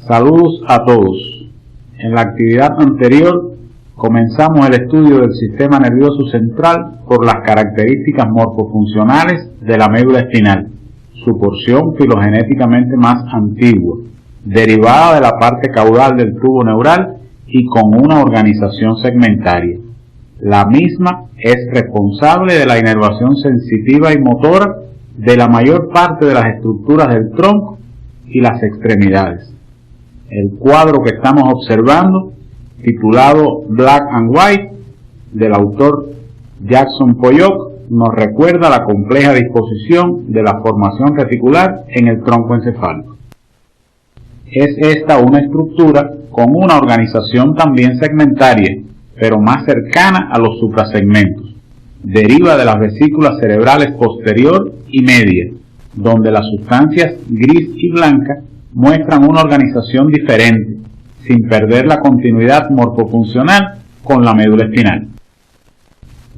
Saludos a todos. En la actividad anterior comenzamos el estudio del sistema nervioso central por las características morfofuncionales de la médula espinal, su porción filogenéticamente más antigua, derivada de la parte caudal del tubo neural y con una organización segmentaria. La misma es responsable de la inervación sensitiva y motora de la mayor parte de las estructuras del tronco y las extremidades. El cuadro que estamos observando, titulado Black and White, del autor Jackson Pollock, nos recuerda la compleja disposición de la formación reticular en el tronco encefálico. Es esta una estructura con una organización también segmentaria, pero más cercana a los suprasegmentos. Deriva de las vesículas cerebrales posterior y media, donde las sustancias gris y blanca muestran una organización diferente, sin perder la continuidad morfofuncional con la médula espinal.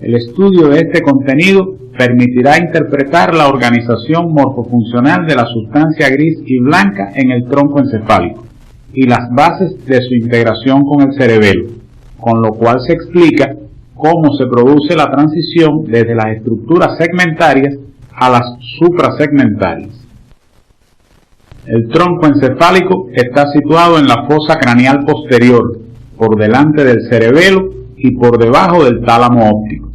El estudio de este contenido permitirá interpretar la organización morfofuncional de la sustancia gris y blanca en el tronco encefálico y las bases de su integración con el cerebelo, con lo cual se explica cómo se produce la transición desde las estructuras segmentarias a las suprasegmentarias. El tronco encefálico está situado en la fosa craneal posterior, por delante del cerebelo y por debajo del tálamo óptico.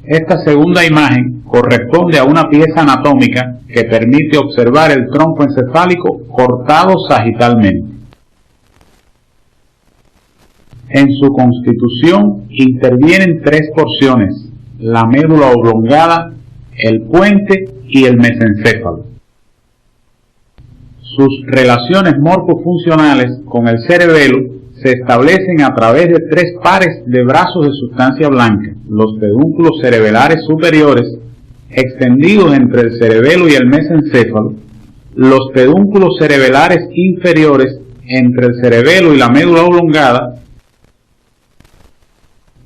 Esta segunda imagen corresponde a una pieza anatómica que permite observar el tronco encefálico cortado sagitalmente. En su constitución intervienen tres porciones: la médula oblongada, el puente y el mesencéfalo. Sus relaciones morfofuncionales con el cerebelo se establecen a través de tres pares de brazos de sustancia blanca: los pedúnculos cerebelares superiores, extendidos entre el cerebelo y el mesencéfalo; los pedúnculos cerebelares inferiores, entre el cerebelo y la médula oblongada;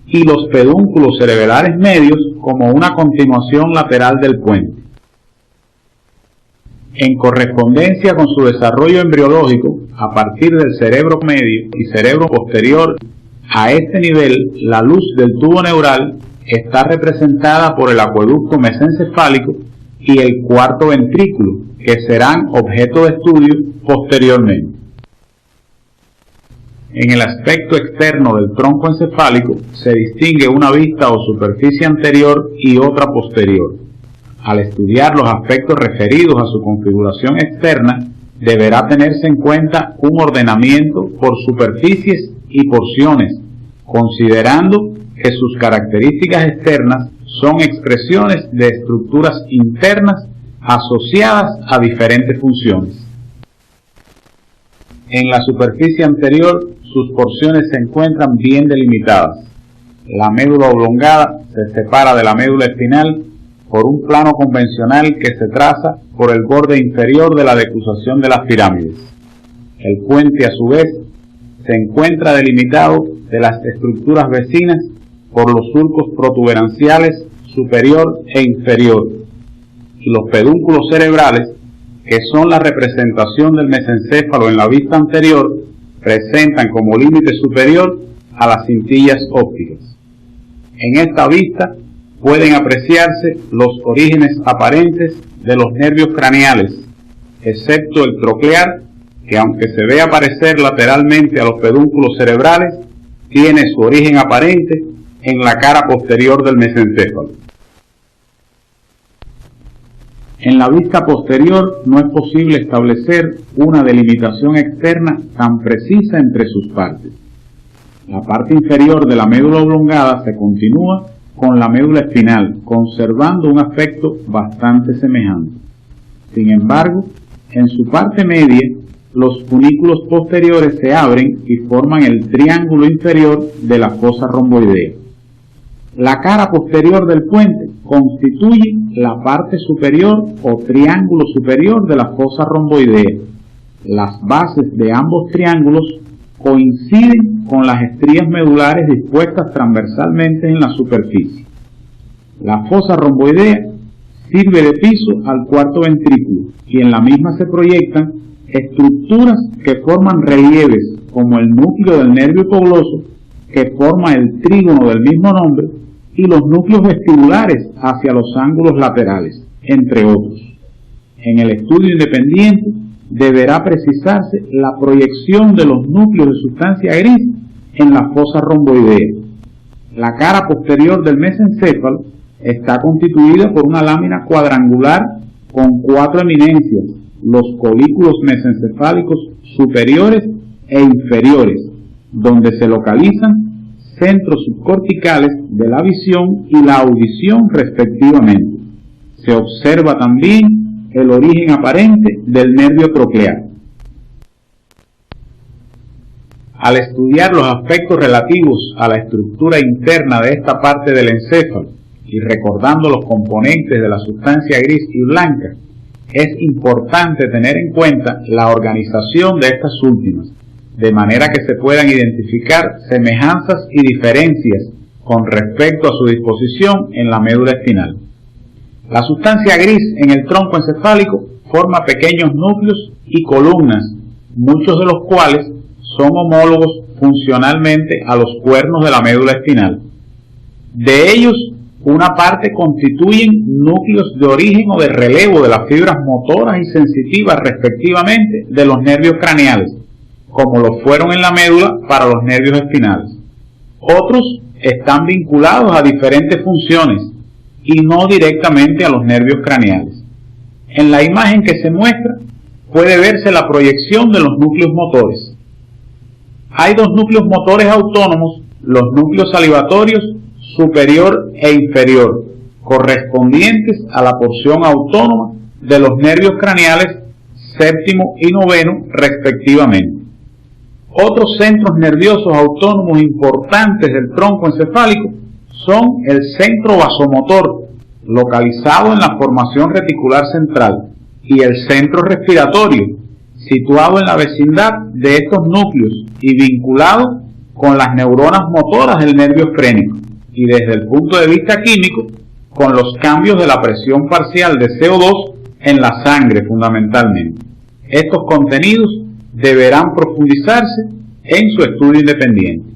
y los pedúnculos cerebelares medios como una continuación lateral del puente. En correspondencia con su desarrollo embriológico, a partir del cerebro medio y cerebro posterior, a este nivel la luz del tubo neural está representada por el acueducto mesencefálico y el cuarto ventrículo, que serán objeto de estudio posteriormente. En el aspecto externo del tronco encefálico se distingue una vista o superficie anterior y otra posterior. Al estudiar los aspectos referidos a su configuración externa, deberá tenerse en cuenta un ordenamiento por superficies y porciones, considerando que sus características externas son expresiones de estructuras internas asociadas a diferentes funciones. En la superficie anterior, sus porciones se encuentran bien delimitadas. La médula oblongada se separa de la médula espinal por un plano convencional que se traza por el borde inferior de la decruzación de las pirámides. El puente, a su vez, se encuentra delimitado de las estructuras vecinas por los surcos protuberanciales superior e inferior, y los pedúnculos cerebrales, que son la representación del mesencéfalo en la vista anterior, presentan como límite superior a las cintillas ópticas. En esta vista pueden apreciarse los orígenes aparentes de los nervios craneales, excepto el troclear, que aunque se ve aparecer lateralmente a los pedúnculos cerebrales, tiene su origen aparente en la cara posterior del mesencéfalo. En la vista posterior no es posible establecer una delimitación externa tan precisa entre sus partes. La parte inferior de la médula oblongada se continúa con la médula espinal, conservando un aspecto bastante semejante. Sin embargo, en su parte media, los funículos posteriores se abren y forman el triángulo inferior de la fosa romboidea. La cara posterior del puente constituye la parte superior o triángulo superior de la fosa romboidea. Las bases de ambos triángulos coinciden con las estrías medulares dispuestas transversalmente en la superficie. La fosa romboidea sirve de piso al cuarto ventrículo y en la misma se proyectan estructuras que forman relieves como el núcleo del nervio hipogloso, que forma el trígono del mismo nombre, y los núcleos vestibulares hacia los ángulos laterales, entre otros. En el estudio independiente deberá precisarse la proyección de los núcleos de sustancia gris en la fosa romboidea. La cara posterior del mesencéfalo está constituida por una lámina cuadrangular con 4 eminencias, los colículos mesencefálicos superiores e inferiores, donde se localizan centros subcorticales de la visión y la audición respectivamente. Se observa también el origen aparente del nervio troclear. Al estudiar los aspectos relativos a la estructura interna de esta parte del encéfalo y recordando los componentes de la sustancia gris y blanca, es importante tener en cuenta la organización de estas últimas, de manera que se puedan identificar semejanzas y diferencias con respecto a su disposición en la médula espinal. La sustancia gris en el tronco encefálico forma pequeños núcleos y columnas, muchos de los cuales son homólogos funcionalmente a los cuernos de la médula espinal. De ellos, una parte constituyen núcleos de origen o de relevo de las fibras motoras y sensitivas respectivamente de los nervios craneales, como lo fueron en la médula para los nervios espinales. Otros están vinculados a diferentes funciones y no directamente a los nervios craneales. En la imagen que se muestra puede verse la proyección de los núcleos motores. Hay 2 núcleos motores autónomos, los núcleos salivatorios superior e inferior, correspondientes a la porción autónoma de los nervios craneales séptimo y noveno respectivamente. Otros centros nerviosos autónomos importantes del tronco encefálico son el centro vasomotor, localizado en la formación reticular central, y el centro respiratorio, situado en la vecindad de estos núcleos y vinculado con las neuronas motoras del nervio frénico, y desde el punto de vista químico, con los cambios de la presión parcial de CO2 en la sangre fundamentalmente. Estos contenidos deberán profundizarse en su estudio independiente.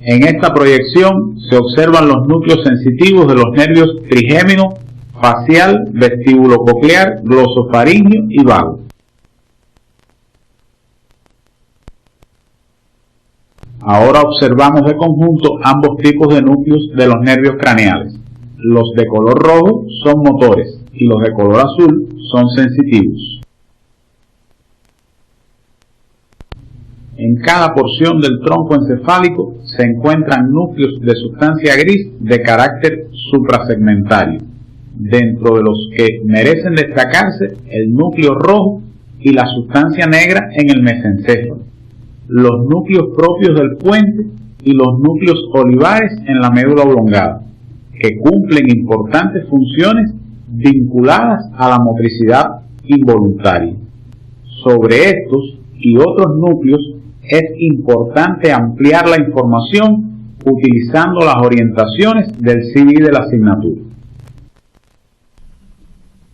En esta proyección se observan los núcleos sensitivos de los nervios trigémino, facial, vestíbulo-coclear, glosofaríngeo y vago. Ahora observamos de conjunto ambos tipos de núcleos de los nervios craneales. Los de color rojo son motores y los de color azul son sensitivos. En cada porción del tronco encefálico se encuentran núcleos de sustancia gris de carácter suprasegmentario, dentro de los que merecen destacarse el núcleo rojo y la sustancia negra en el mesencéfalo, los núcleos propios del puente y los núcleos olivares en la médula oblongada, que cumplen importantes funciones vinculadas a la motricidad involuntaria. Sobre estos y otros núcleos es importante ampliar la información utilizando las orientaciones del CD de la asignatura.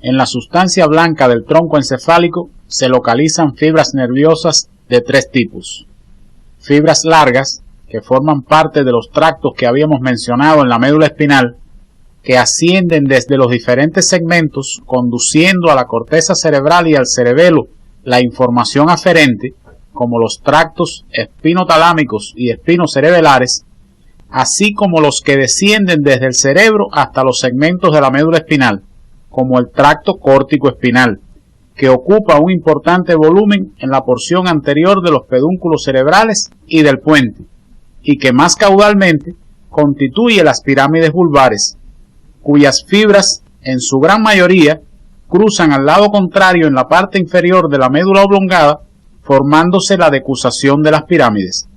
En la sustancia blanca del tronco encefálico se localizan fibras nerviosas de 3 tipos. Fibras largas, que forman parte de los tractos que habíamos mencionado en la médula espinal, que ascienden desde los diferentes segmentos conduciendo a la corteza cerebral y al cerebelo la información aferente, como los tractos espinotalámicos y espinocerebelares, así como los que descienden desde el cerebro hasta los segmentos de la médula espinal, como el tracto córtico espinal, que ocupa un importante volumen en la porción anterior de los pedúnculos cerebrales y del puente, y que más caudalmente constituye las pirámides vulvares, cuyas fibras, en su gran mayoría, cruzan al lado contrario en la parte inferior de la médula oblongada, formándose la decusación de las pirámides.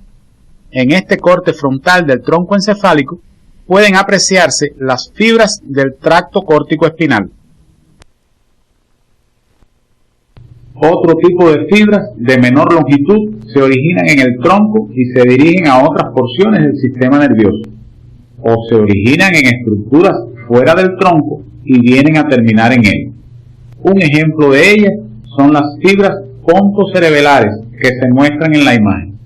En este corte frontal del tronco encefálico pueden apreciarse las fibras del tracto córtico espinal. Otro tipo de fibras de menor longitud se originan en el tronco y se dirigen a otras porciones del sistema nervioso, o se originan en estructuras fuera del tronco y vienen a terminar en él. Un ejemplo de ellas son las fibras pontocerebelares que se muestran en la imagen.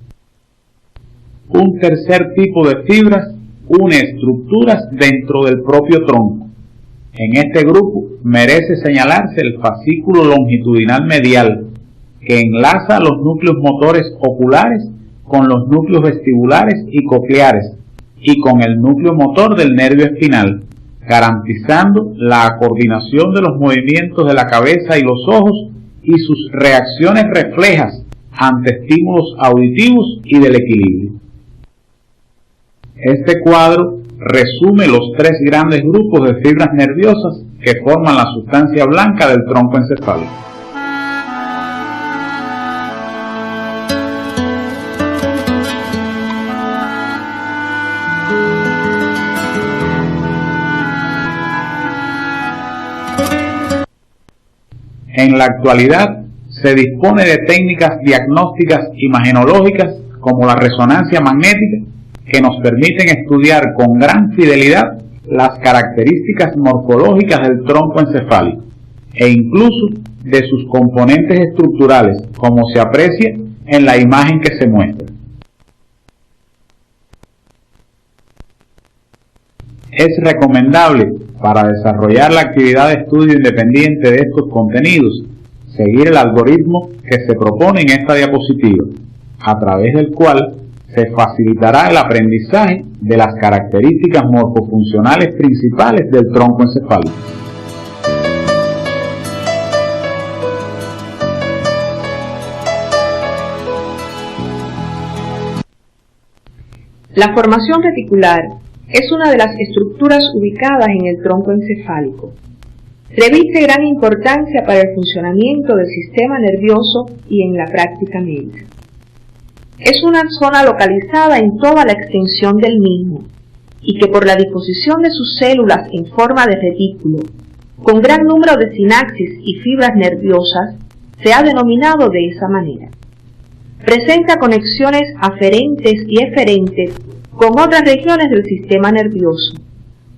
Un tercer tipo de fibras une estructuras dentro del propio tronco. En este grupo merece señalarse el fascículo longitudinal medial, que enlaza los núcleos motores oculares con los núcleos vestibulares y cocleares y con el núcleo motor del nervio espinal, garantizando la coordinación de los movimientos de la cabeza y los ojos y sus reacciones reflejas ante estímulos auditivos y del equilibrio. Este cuadro resume los tres grandes grupos de fibras nerviosas que forman la sustancia blanca del tronco encefálico. En la actualidad se dispone de técnicas diagnósticas imagenológicas como la resonancia magnética que nos permiten estudiar con gran fidelidad las características morfológicas del tronco encefálico e incluso de sus componentes estructurales, como se aprecia en la imagen que se muestra. Es recomendable, para desarrollar la actividad de estudio independiente de estos contenidos, seguir el algoritmo que se propone en esta diapositiva, a través del cual se facilitará el aprendizaje de las características morfofuncionales principales del tronco encefálico. La formación reticular es una de las estructuras ubicadas en el tronco encefálico. Reviste gran importancia para el funcionamiento del sistema nervioso y en la práctica médica. Es una zona localizada en toda la extensión del mismo y que por la disposición de sus células en forma de retículo, con gran número de sinapsis y fibras nerviosas, se ha denominado de esa manera. Presenta conexiones aferentes y eferentes con otras regiones del sistema nervioso,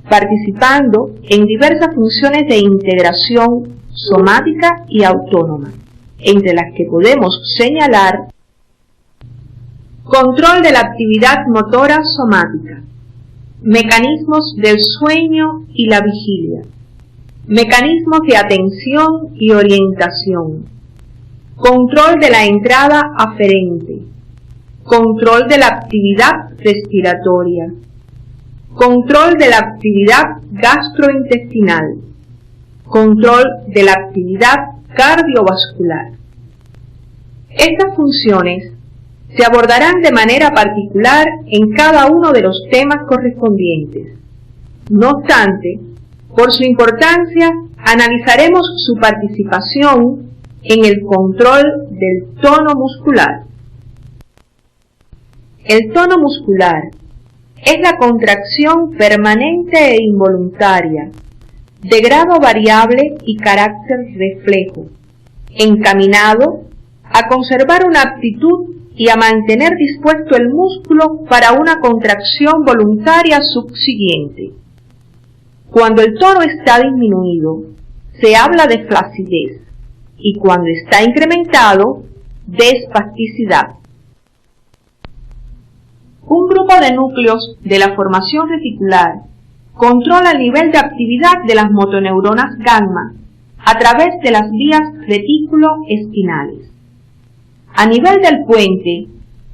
participando en diversas funciones de integración somática y autónoma, entre las que podemos señalar control de la actividad motora somática, mecanismos del sueño y la vigilia, mecanismos de atención y orientación, control de la entrada aferente, control de la actividad respiratoria, control de la actividad gastrointestinal, control de la actividad cardiovascular. Estas funciones se abordarán de manera particular en cada uno de los temas correspondientes. No obstante, por su importancia, analizaremos su participación en el control del tono muscular. El tono muscular es la contracción permanente e involuntaria, de grado variable y carácter reflejo, encaminado a conservar una aptitud y a mantener dispuesto el músculo para una contracción voluntaria subsiguiente. Cuando el tono está disminuido, se habla de flacidez, y cuando está incrementado, de espasticidad. Un grupo de núcleos de la formación reticular controla el nivel de actividad de las motoneuronas gamma a través de las vías retículo-espinales. A nivel del puente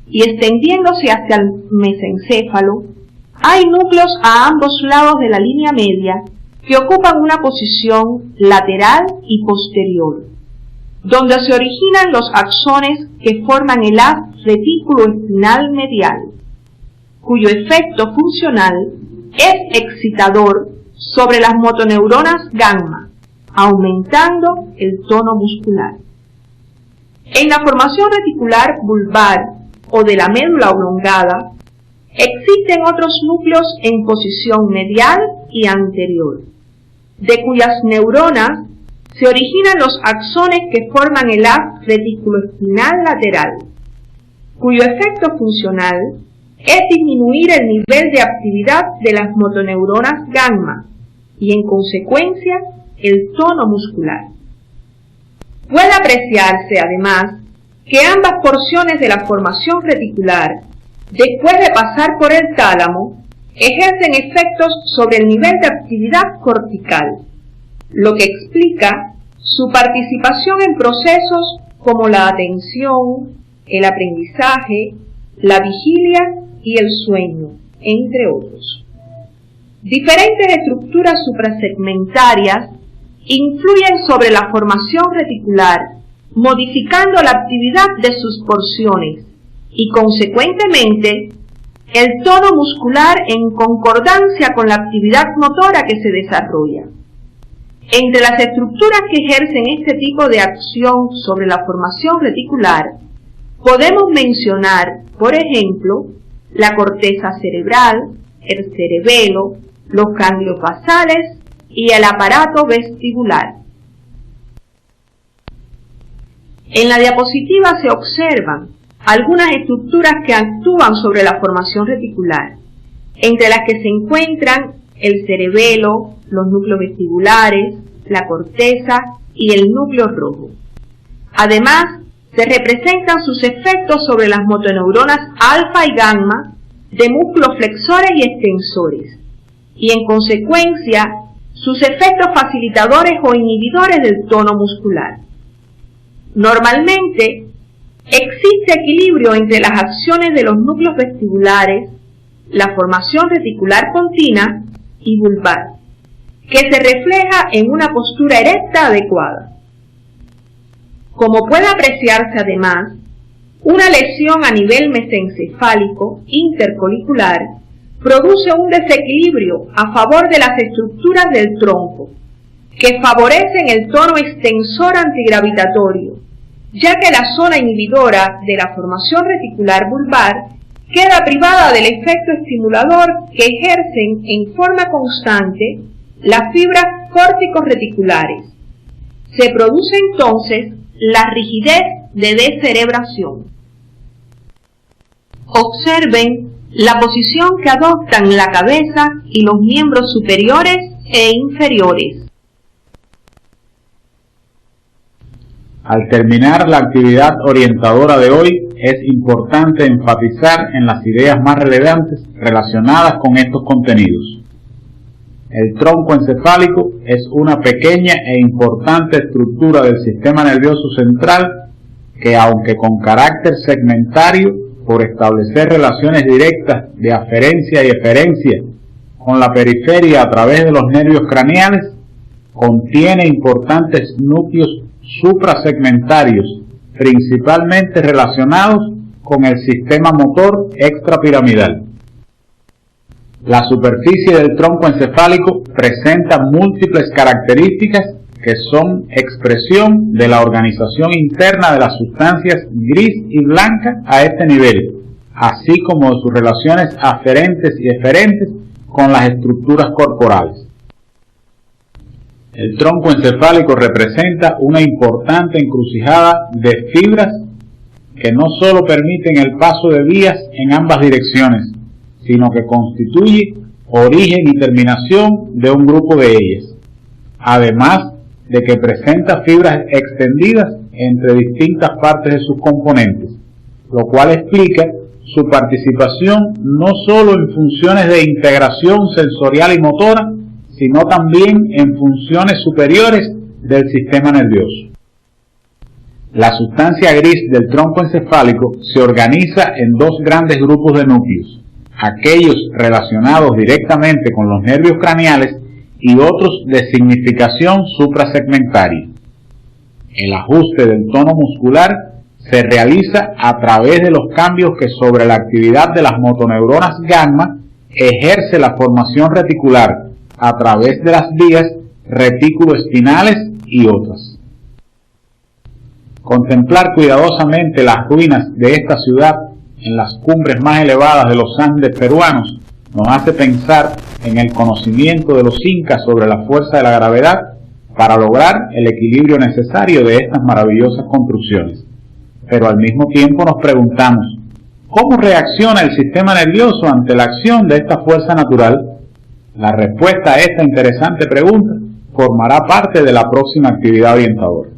y extendiéndose hacia el mesencéfalo, hay núcleos a ambos lados de la línea media que ocupan una posición lateral y posterior, donde se originan los axones que forman el haz retículo-espinal medial, cuyo efecto funcional es excitador sobre las motoneuronas gamma, aumentando el tono muscular. En la formación reticular bulbar o de la médula oblongada, existen otros núcleos en posición medial y anterior, de cuyas neuronas se originan los axones que forman el haz reticuloespinal lateral, cuyo efecto funcional es disminuir el nivel de actividad de las motoneuronas gamma y, en consecuencia, el tono muscular. Puede apreciarse, además, que ambas porciones de la formación reticular, después de pasar por el tálamo, ejercen efectos sobre el nivel de actividad cortical, lo que explica su participación en procesos como la atención, el aprendizaje, la vigilia y el sueño, entre otros. Diferentes estructuras suprasegmentarias influyen sobre la formación reticular, modificando la actividad de sus porciones y, consecuentemente, el tono muscular en concordancia con la actividad motora que se desarrolla. Entre las estructuras que ejercen este tipo de acción sobre la formación reticular, podemos mencionar, por ejemplo, la corteza cerebral, el cerebelo, los ganglios basales y el aparato vestibular. En la diapositiva se observan algunas estructuras que actúan sobre la formación reticular, entre las que se encuentran el cerebelo, los núcleos vestibulares, la corteza y el núcleo rojo. Además, se representan sus efectos sobre las motoneuronas alfa y gamma de músculos flexores y extensores, y en consecuencia, sus efectos facilitadores o inhibidores del tono muscular. Normalmente, existe equilibrio entre las acciones de los núcleos vestibulares, la formación reticular continua y bulbar, que se refleja en una postura erecta adecuada. Como puede apreciarse además, una lesión a nivel mesencefálico intercolicular produce un desequilibrio a favor de las estructuras del tronco, que favorecen el tono extensor antigravitatorio, ya que la zona inhibidora de la formación reticular bulbar queda privada del efecto estimulador que ejercen en forma constante las fibras córtico-reticulares. Se produce entonces la rigidez de descerebración. Observen la posición que adoptan la cabeza y los miembros superiores e inferiores. Al terminar la actividad orientadora de hoy, es importante enfatizar en las ideas más relevantes relacionadas con estos contenidos. El tronco encefálico es una pequeña e importante estructura del sistema nervioso central que, aunque con carácter segmentario, por establecer relaciones directas de aferencia y eferencia con la periferia a través de los nervios craneales, contiene importantes núcleos suprasegmentarios, principalmente relacionados con el sistema motor extrapiramidal. La superficie del tronco encefálico presenta múltiples características que son expresión de la organización interna de las sustancias gris y blanca a este nivel, así como de sus relaciones aferentes y eferentes con las estructuras corporales. El tronco encefálico representa una importante encrucijada de fibras que no solo permiten el paso de vías en ambas direcciones, sino que constituye origen y terminación de un grupo de ellas, además de que presenta fibras extendidas entre distintas partes de sus componentes, lo cual explica su participación no solo en funciones de integración sensorial y motora, sino también en funciones superiores del sistema nervioso. La sustancia gris del tronco encefálico se organiza en dos grandes grupos de núcleos, aquellos relacionados directamente con los nervios craneales y otros de significación suprasegmentaria. El ajuste del tono muscular se realiza a través de los cambios que sobre la actividad de las motoneuronas gamma ejerce la formación reticular a través de las vías retículo-espinales y otras. Contemplar cuidadosamente las ruinas de esta ciudad en las cumbres más elevadas de los Andes peruanos nos hace pensar en el conocimiento de los incas sobre la fuerza de la gravedad para lograr el equilibrio necesario de estas maravillosas construcciones. Pero al mismo tiempo nos preguntamos, ¿cómo reacciona el sistema nervioso ante la acción de esta fuerza natural? La respuesta a esta interesante pregunta formará parte de la próxima actividad orientadora.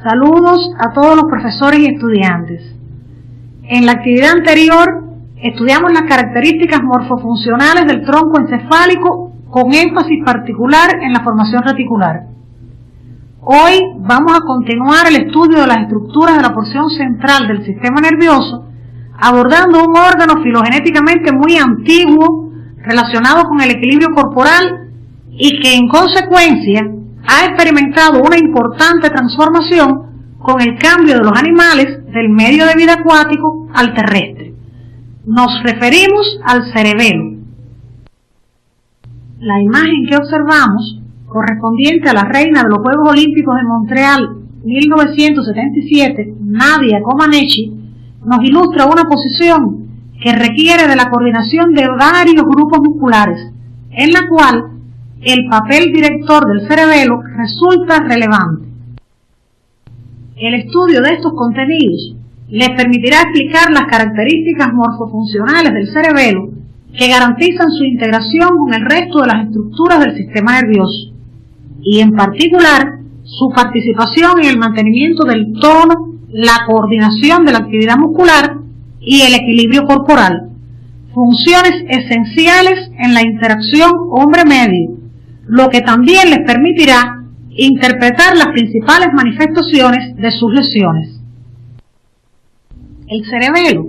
Saludos a todos los profesores y estudiantes. En la actividad anterior estudiamos las características morfofuncionales del tronco encefálico con énfasis particular en la formación reticular. Hoy vamos a continuar el estudio de las estructuras de la porción central del sistema nervioso, abordando un órgano filogenéticamente muy antiguo relacionado con el equilibrio corporal y que en consecuencia ha experimentado una importante transformación con el cambio de los animales del medio de vida acuático al terrestre. Nos referimos al cerebelo. La imagen que observamos, correspondiente a la reina de los Juegos Olímpicos de Montreal 1977, Nadia Comaneci, nos ilustra una posición que requiere de la coordinación de varios grupos musculares, en la cual el papel director del cerebelo resulta relevante. El estudio de estos contenidos les permitirá explicar las características morfofuncionales del cerebelo que garantizan su integración con el resto de las estructuras del sistema nervioso y en particular su participación en el mantenimiento del tono, la coordinación de la actividad muscular y el equilibrio corporal, funciones esenciales en la interacción hombre-medio, lo que también les permitirá interpretar las principales manifestaciones de sus lesiones. El cerebelo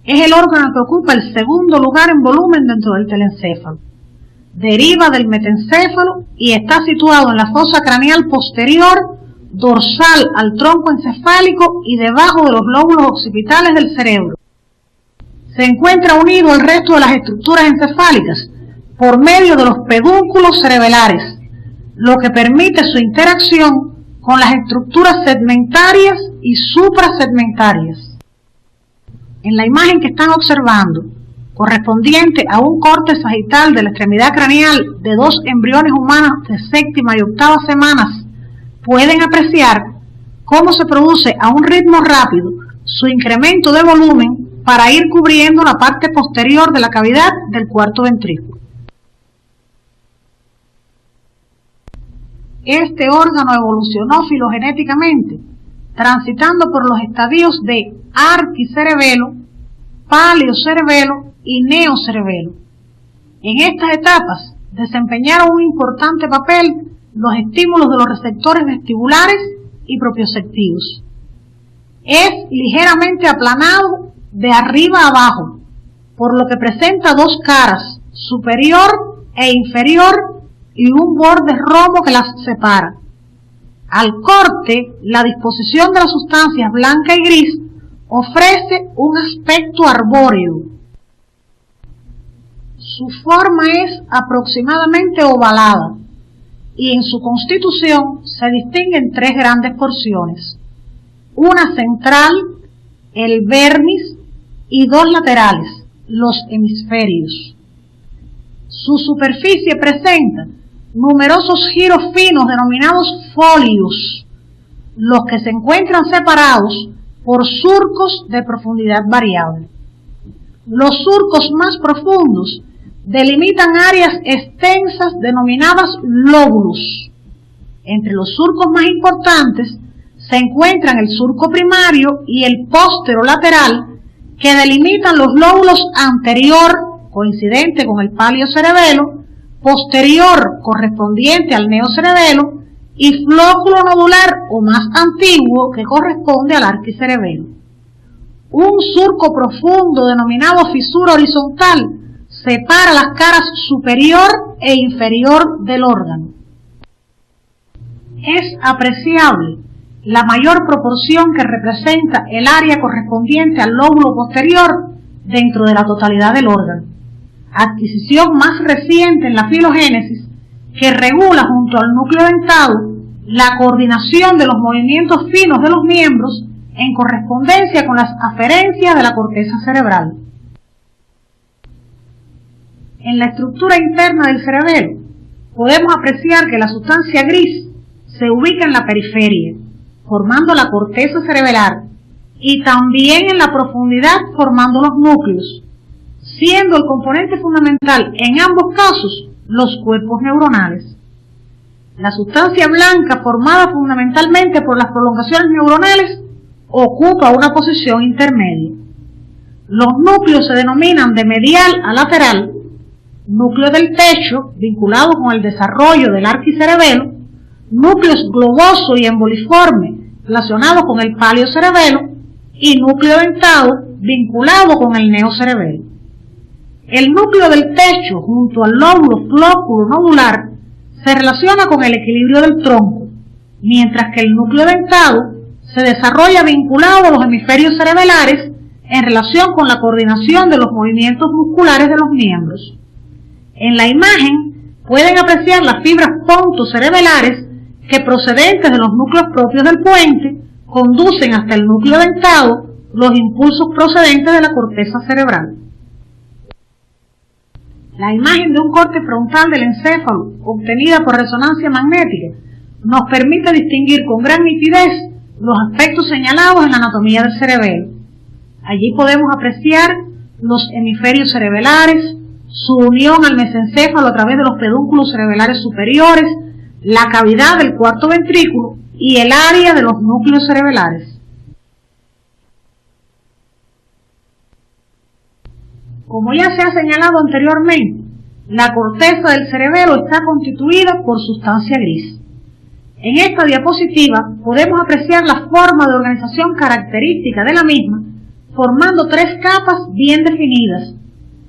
es el órgano que ocupa el segundo lugar en volumen dentro del telencéfalo. Deriva del metencéfalo y está situado en la fosa craneal posterior, dorsal al tronco encefálico y debajo de los lóbulos occipitales del cerebro. Se encuentra unido al resto de las estructuras encefálicas por medio de los pedúnculos cerebelares, lo que permite su interacción con las estructuras segmentarias y suprasegmentarias. En la imagen que están observando, correspondiente a un corte sagital de la extremidad craneal de 2 embriones humanos de 7ª y 8ª semanas, pueden apreciar cómo se produce a un ritmo rápido su incremento de volumen para ir cubriendo la parte posterior de la cavidad del cuarto ventrículo. Este órgano evolucionó filogenéticamente, transitando por los estadios de arquicerebelo, paleocerebelo y neocerebelo. En estas etapas desempeñaron un importante papel los estímulos de los receptores vestibulares y propioceptivos. Es ligeramente aplanado de arriba a abajo, por lo que presenta 2 caras, superior e inferior, y un borde romo que las separa. Al corte, la disposición de las sustancias blanca y gris ofrece un aspecto arbóreo. Su forma es aproximadamente ovalada y en su constitución se distinguen 3 grandes porciones: una central, el vermis, y 2 laterales, los hemisferios. Su superficie presenta numerosos giros finos denominados folios, los que se encuentran separados por surcos de profundidad variable. Los surcos más profundos delimitan áreas extensas denominadas lóbulos. Entre los surcos más importantes se encuentran el surco primario y el posterolateral, que delimitan los lóbulos anterior, coincidente con el paleocerebelo, posterior, correspondiente al neocerebelo, y flóculo nodular o más antiguo, que corresponde al arquicerebelo. Un surco profundo denominado fisura horizontal separa las caras superior e inferior del órgano. Es apreciable la mayor proporción que representa el área correspondiente al lóbulo posterior dentro de la totalidad del órgano, adquisición más reciente en la filogénesis que regula junto al núcleo dentado la coordinación de los movimientos finos de los miembros en correspondencia con las aferencias de la corteza cerebral. En la estructura interna del cerebelo podemos apreciar que la sustancia gris se ubica en la periferia, formando la corteza cerebelar, y también en la profundidad formando los núcleos, siendo el componente fundamental en ambos casos los cuerpos neuronales. La sustancia blanca, formada fundamentalmente por las prolongaciones neuronales, ocupa una posición intermedia. Los núcleos se denominan de medial a lateral, núcleo del techo, vinculado con el desarrollo del arquicerebelo, núcleos globoso y emboliforme, relacionados con el paleocerebelo, y núcleo dentado, vinculado con el neocerebelo. El núcleo del techo, junto al lóbulo flóculo nodular, se relaciona con el equilibrio del tronco, mientras que el núcleo dentado se desarrolla vinculado a los hemisferios cerebelares en relación con la coordinación de los movimientos musculares de los miembros. En la imagen pueden apreciar las fibras pontocerebelares que, procedentes de los núcleos propios del puente, conducen hasta el núcleo dentado los impulsos procedentes de la corteza cerebral. La imagen de un corte frontal del encéfalo, obtenida por resonancia magnética, nos permite distinguir con gran nitidez los aspectos señalados en la anatomía del cerebelo. Allí podemos apreciar los hemisferios cerebelares, su unión al mesencéfalo a través de los pedúnculos cerebelares superiores, la cavidad del cuarto ventrículo y el área de los núcleos cerebelares. Como ya se ha señalado anteriormente, la corteza del cerebelo está constituida por sustancia gris. En esta diapositiva podemos apreciar la forma de organización característica de la misma, formando tres capas bien definidas,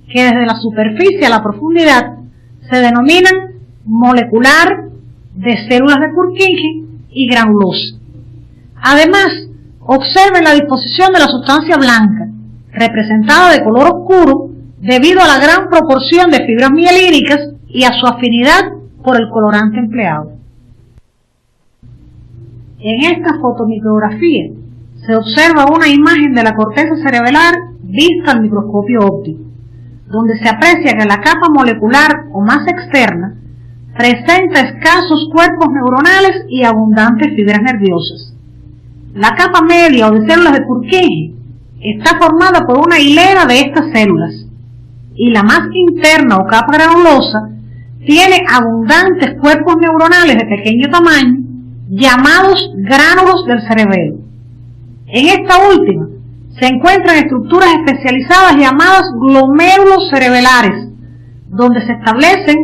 que desde la superficie a la profundidad se denominan molecular, de células de Purkinje y granulosa. Además, observen la disposición de la sustancia blanca, representada de color oscuro debido a la gran proporción de fibras mielínicas y a su afinidad por el colorante empleado. En esta fotomicrografía se observa una imagen de la corteza cerebelar vista al microscopio óptico, donde se aprecia que la capa molecular o más externa presenta escasos cuerpos neuronales y abundantes fibras nerviosas. La capa media o de células de Purkinje está formada por una hilera de estas células, y la más interna o capa granulosa tiene abundantes cuerpos neuronales de pequeño tamaño llamados gránulos del cerebelo. En esta última se encuentran estructuras especializadas llamadas glomérulos cerebelares, donde se establecen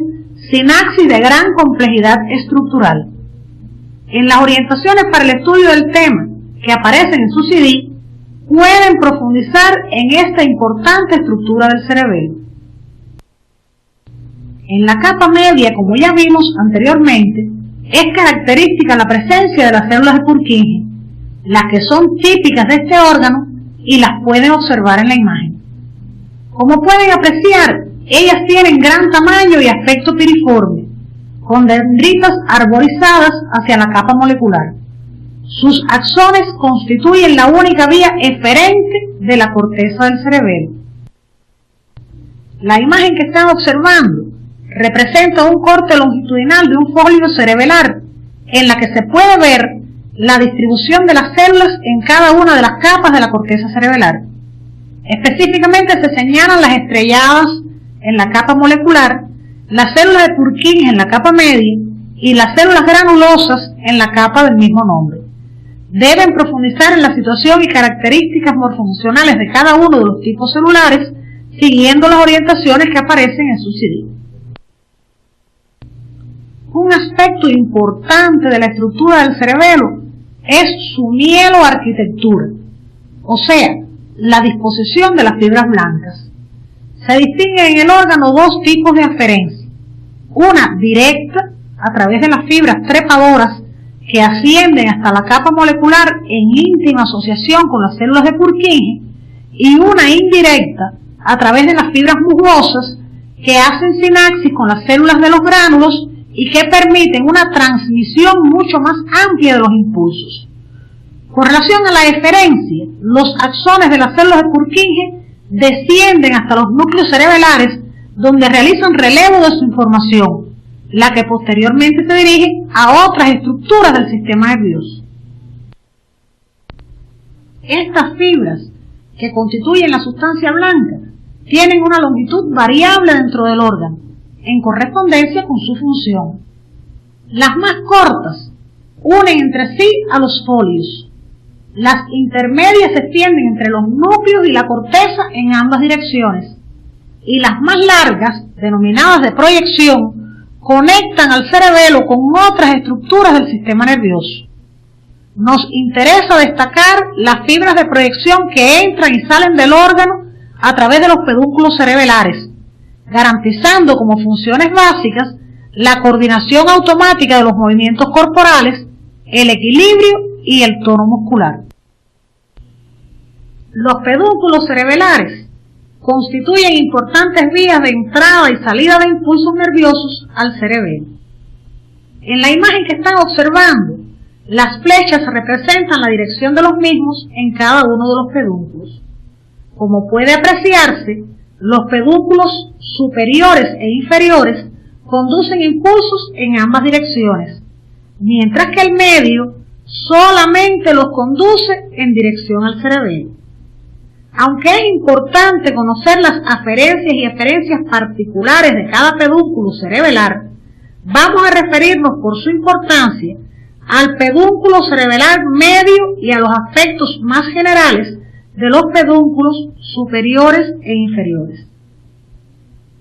sinapsis de gran complejidad estructural. En las orientaciones para el estudio del tema que aparecen en su CD, pueden profundizar en esta importante estructura del cerebelo. En la capa media, como ya vimos anteriormente, es característica la presencia de las células de Purkinje, las que son típicas de este órgano y las pueden observar en la imagen. Como pueden apreciar, ellas tienen gran tamaño y aspecto piriforme, con dendritas arborizadas hacia la capa molecular. Sus axones constituyen la única vía eferente de la corteza del cerebelo. La imagen que están observando representa un corte longitudinal de un folio cerebelar, en la que se puede ver la distribución de las células en cada una de las capas de la corteza cerebelar. Específicamente se señalan las estrelladas en la capa molecular, las células de Purkinje en la capa media y las células granulosas en la capa del mismo nombre. Deben profundizar en la situación y características morfofuncionales de cada uno de los tipos celulares, siguiendo las orientaciones que aparecen en su CD. Un aspecto importante de la estructura del cerebelo es su mieloarquitectura, o sea, la disposición de las fibras blancas. Se distinguen en el órgano dos tipos de aferencia, una directa, a través de las fibras trepadoras que ascienden hasta la capa molecular en íntima asociación con las células de Purkinje, y una indirecta, a través de las fibras musgosas que hacen sinapsis con las células de los gránulos y que permiten una transmisión mucho más amplia de los impulsos. Con relación a la eferencia, los axones de las células de Purkinje descienden hasta los núcleos cerebelares, donde realizan relevo de su información, la que posteriormente se dirige a otras estructuras del sistema nervioso. Estas fibras, que constituyen la sustancia blanca, tienen una longitud variable dentro del órgano, en correspondencia con su función. Las más cortas unen entre sí a los folios. Las intermedias se extienden entre los núcleos y la corteza en ambas direcciones. Y las más largas, denominadas de proyección, conectan al cerebelo con otras estructuras del sistema nervioso. Nos interesa destacar las fibras de proyección que entran y salen del órgano a través de los pedúnculos cerebelares, garantizando como funciones básicas la coordinación automática de los movimientos corporales, el equilibrio y el tono muscular. Los pedúnculos cerebelares constituyen importantes vías de entrada y salida de impulsos nerviosos al cerebelo. En la imagen que están observando, las flechas representan la dirección de los mismos en cada uno de los pedúnculos. Como puede apreciarse, los pedúnculos superiores e inferiores conducen impulsos en ambas direcciones, mientras que el medio solamente los conduce en dirección al cerebelo. Aunque es importante conocer las aferencias y eferencias particulares de cada pedúnculo cerebelar, vamos a referirnos por su importancia al pedúnculo cerebelar medio y a los aspectos más generales de los pedúnculos superiores e inferiores.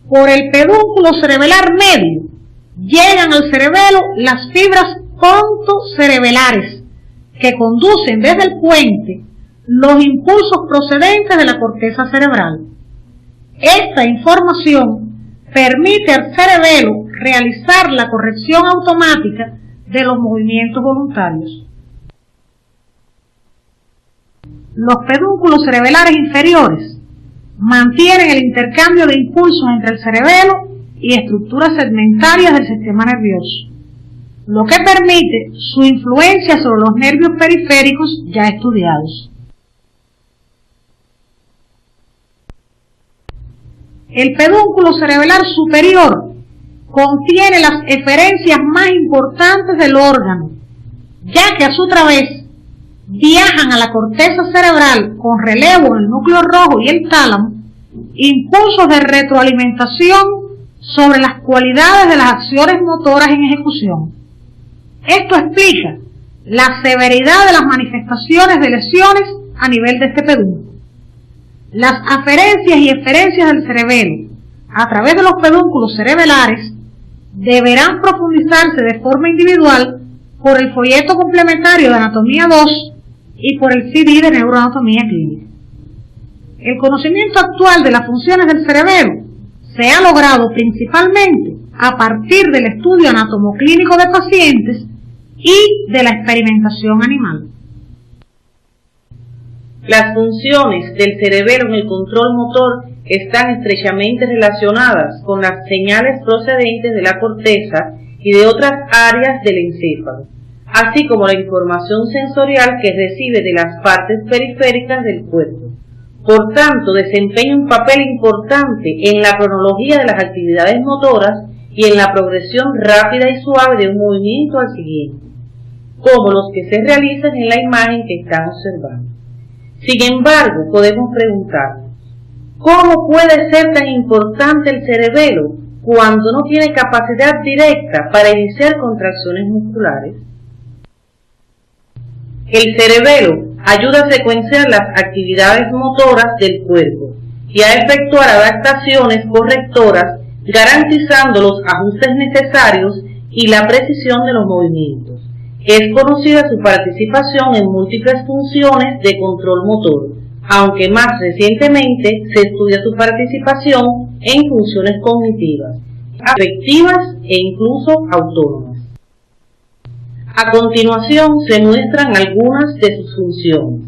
Por el pedúnculo cerebelar medio llegan al cerebelo las fibras pontocerebelares que conducen desde el puente los impulsos procedentes de la corteza cerebral. Esta información permite al cerebelo realizar la corrección automática de los movimientos voluntarios. Los pedúnculos cerebelares inferiores mantienen el intercambio de impulsos entre el cerebelo y estructuras segmentarias del sistema nervioso, lo que permite su influencia sobre los nervios periféricos ya estudiados. El pedúnculo cerebelar superior contiene las eferencias más importantes del órgano, ya que a su través viajan a la corteza cerebral con relevo en el núcleo rojo y el tálamo impulsos de retroalimentación sobre las cualidades de las acciones motoras en ejecución. Esto explica la severidad de las manifestaciones de lesiones a nivel de este pedúnculo. Las aferencias y eferencias del cerebelo a través de los pedúnculos cerebelares deberán profundizarse de forma individual por el folleto complementario de Anatomía 2 y por el CD de Neuroanatomía Clínica. El conocimiento actual de las funciones del cerebelo se ha logrado principalmente a partir del estudio anatomoclínico de pacientes y de la experimentación animal. Las funciones del cerebelo en el control motor están estrechamente relacionadas con las señales procedentes de la corteza y de otras áreas del encéfalo, así como la información sensorial que recibe de las partes periféricas del cuerpo. Por tanto, desempeña un papel importante en la cronología de las actividades motoras y en la progresión rápida y suave de un movimiento al siguiente, como los que se realizan en la imagen que están observando. Sin embargo, podemos preguntarnos, ¿cómo puede ser tan importante el cerebelo cuando no tiene capacidad directa para iniciar contracciones musculares? El cerebelo ayuda a secuenciar las actividades motoras del cuerpo y a efectuar adaptaciones correctoras, garantizando los ajustes necesarios y la precisión de los movimientos. Es conocida su participación en múltiples funciones de control motor, aunque más recientemente se estudia su participación en funciones cognitivas, afectivas e incluso autónomas. A continuación se muestran algunas de sus funciones: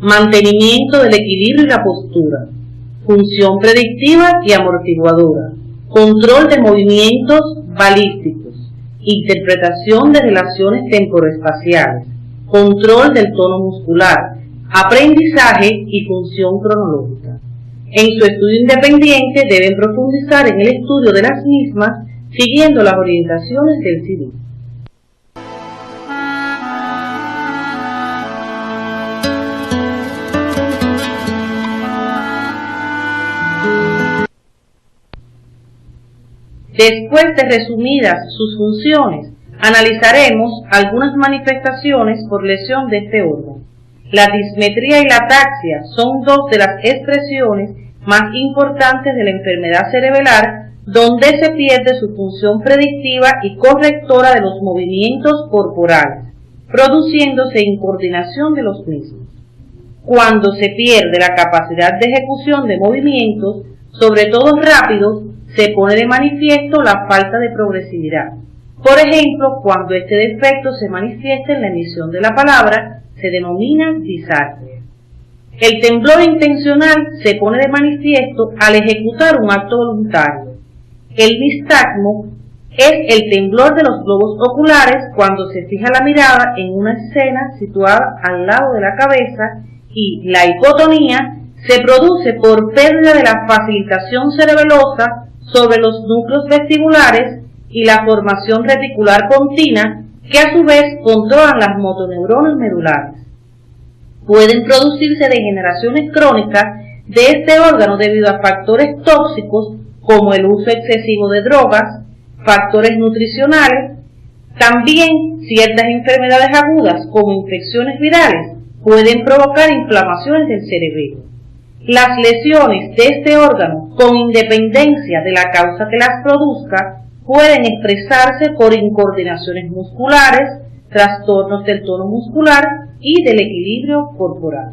mantenimiento del equilibrio y la postura, función predictiva y amortiguadora, control de movimientos balísticos, interpretación de relaciones temporoespaciales, control del tono muscular, aprendizaje y función cronológica. En su estudio independiente deben profundizar en el estudio de las mismas siguiendo las orientaciones del CD. Después de resumidas sus funciones, Analizaremos algunas manifestaciones por lesión de este órgano. La dismetría y la ataxia son dos de las expresiones más importantes de la enfermedad cerebelar, donde se pierde su función predictiva y correctora de los movimientos corporales, produciéndose incoordinación de los mismos. Cuando se pierde la capacidad de ejecución de movimientos, sobre todo rápidos, se pone de manifiesto la falta de progresividad. Por ejemplo, cuando este defecto se manifiesta en la emisión de la palabra, se denomina disartria. El temblor intencional se pone de manifiesto al ejecutar un acto voluntario. El nistagmo es el temblor de los globos oculares cuando se fija la mirada en una escena situada al lado de la cabeza, y la hipotonía se produce por pérdida de la facilitación cerebelosa sobre los núcleos vestibulares y la formación reticular pontina, que a su vez controlan las motoneuronas medulares. Pueden producirse degeneraciones crónicas de este órgano debido a factores tóxicos como el uso excesivo de drogas, factores nutricionales. También ciertas enfermedades agudas como infecciones virales pueden provocar inflamaciones del cerebelo. Las lesiones de este órgano, con independencia de la causa que las produzca, pueden expresarse por incoordinaciones musculares, trastornos del tono muscular y del equilibrio corporal.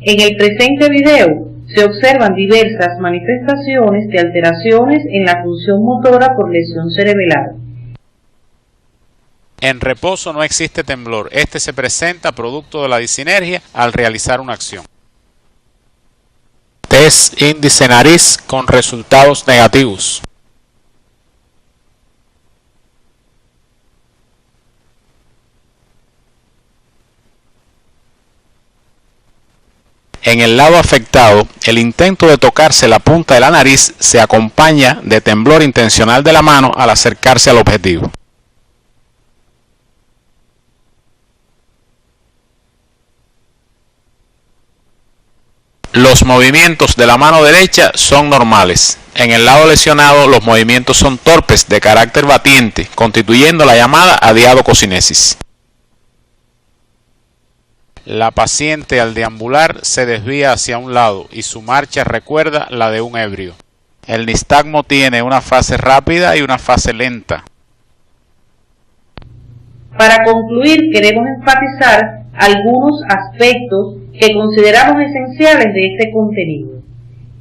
En el presente video se observan diversas manifestaciones de alteraciones en la función motora por lesión cerebelar. En reposo no existe temblor. Este se presenta producto de la disinergia al realizar una acción. Test índice nariz con resultados negativos. En el lado afectado, el intento de tocarse la punta de la nariz se acompaña de temblor intencional de la mano al acercarse al objetivo. Los movimientos de la mano derecha son normales. En el lado lesionado, los movimientos son torpes de carácter batiente, constituyendo la llamada adiadococinesis. La paciente al deambular se desvía hacia un lado y su marcha recuerda la de un ebrio. El nistagmo tiene una fase rápida y una fase lenta. Para concluir, queremos enfatizar algunos aspectos que consideramos esenciales de este contenido.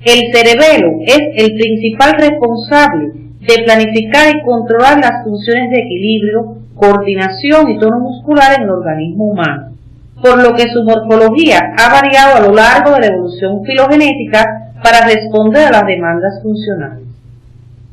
El cerebelo es el principal responsable de planificar y controlar las funciones de equilibrio, coordinación y tono muscular en el organismo humano, por lo que su morfología ha variado a lo largo de la evolución filogenética para responder a las demandas funcionales.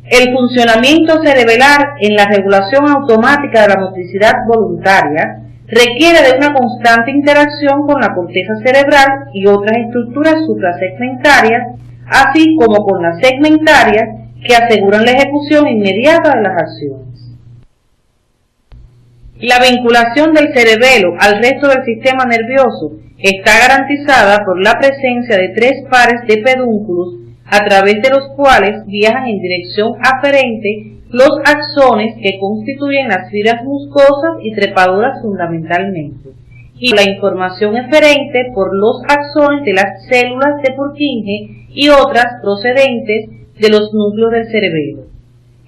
El funcionamiento cerebelar en la regulación automática de la motricidad voluntaria requiere de una constante interacción con la corteza cerebral y otras estructuras suprasegmentarias, así como con las segmentarias que aseguran la ejecución inmediata de las acciones. La vinculación del cerebelo al resto del sistema nervioso está garantizada por la presencia de 3 pares de pedúnculos a través de los cuales viajan en dirección aferente los axones que constituyen las fibras muscosas y trepadoras fundamentalmente, y la información eferente por los axones de las células de Purkinje y otras procedentes de los núcleos del cerebelo.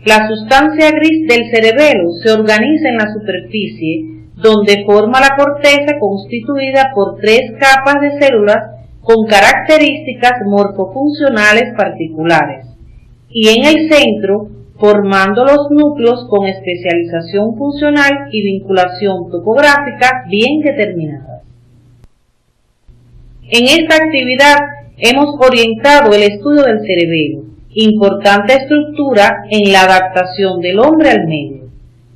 La sustancia gris del cerebelo se organiza en la superficie, donde forma la corteza constituida por 3 capas de células con características morfofuncionales particulares, y en el centro, formando los núcleos con especialización funcional y vinculación topográfica bien determinadas. En esta actividad hemos orientado el estudio del cerebelo, importante estructura en la adaptación del hombre al medio.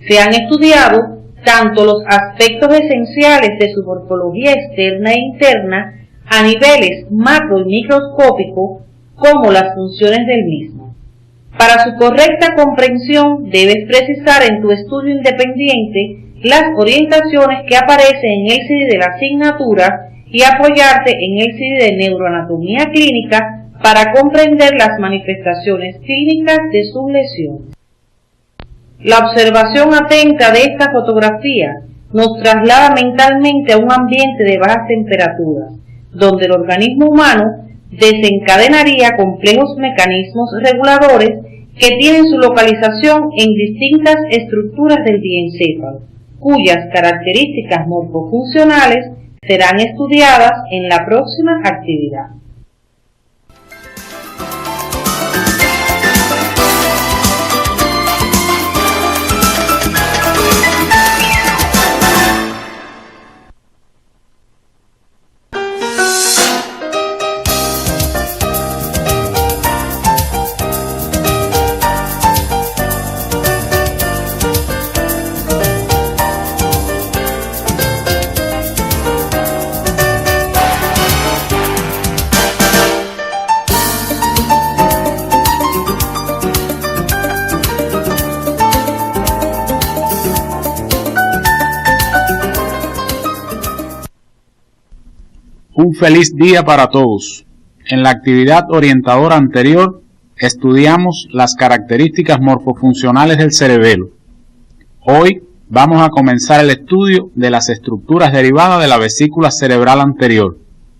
Se han estudiado tanto los aspectos esenciales de su morfología externa e interna a niveles macro y microscópicos como las funciones del mismo. Para su correcta comprensión debes precisar en tu estudio independiente las orientaciones que aparecen en el CD de la asignatura y apoyarte en el CD de neuroanatomía clínica para comprender las manifestaciones clínicas de sus lesiones. La observación atenta de esta fotografía nos traslada mentalmente a un ambiente de bajas temperaturas, donde el organismo humano desencadenaría complejos mecanismos reguladores que tienen su localización en distintas estructuras del diencéfalo, cuyas características morfofuncionales serán estudiadas en la próxima actividad. Un feliz día para todos. En la actividad orientadora anterior estudiamos las características morfofuncionales del cerebelo. Hoy vamos a comenzar el estudio de las estructuras derivadas de la vesícula cerebral anterior,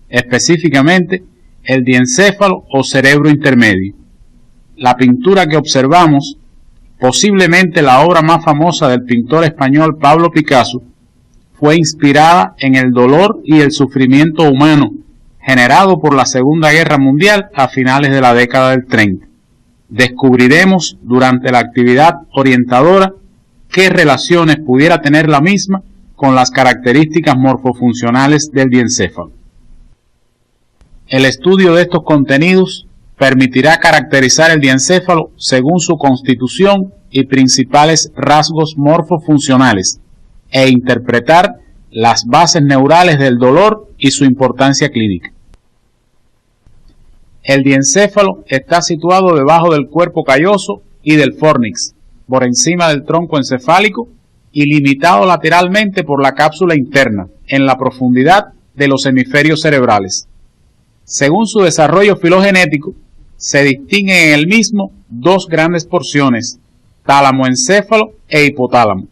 específicamente el diencéfalo o cerebro intermedio. La pintura que observamos, posiblemente la obra más famosa del pintor español Pablo Picasso, fue inspirada en el dolor y el sufrimiento humano generado por la Segunda Guerra Mundial a finales de la década del 30. Descubriremos durante la actividad orientadora qué relaciones pudiera tener la misma con las características morfofuncionales del diencéfalo. El estudio de estos contenidos permitirá caracterizar el diencéfalo según su constitución y principales rasgos morfofuncionales, e interpretar las bases neurales del dolor y su importancia clínica. El diencéfalo está situado debajo del cuerpo calloso y del fórnix, por encima del tronco encefálico y limitado lateralmente por la cápsula interna, en la profundidad de los hemisferios cerebrales. Según su desarrollo filogenético, se distinguen en el mismo dos grandes porciones, tálamo-encéfalo e hipotálamo.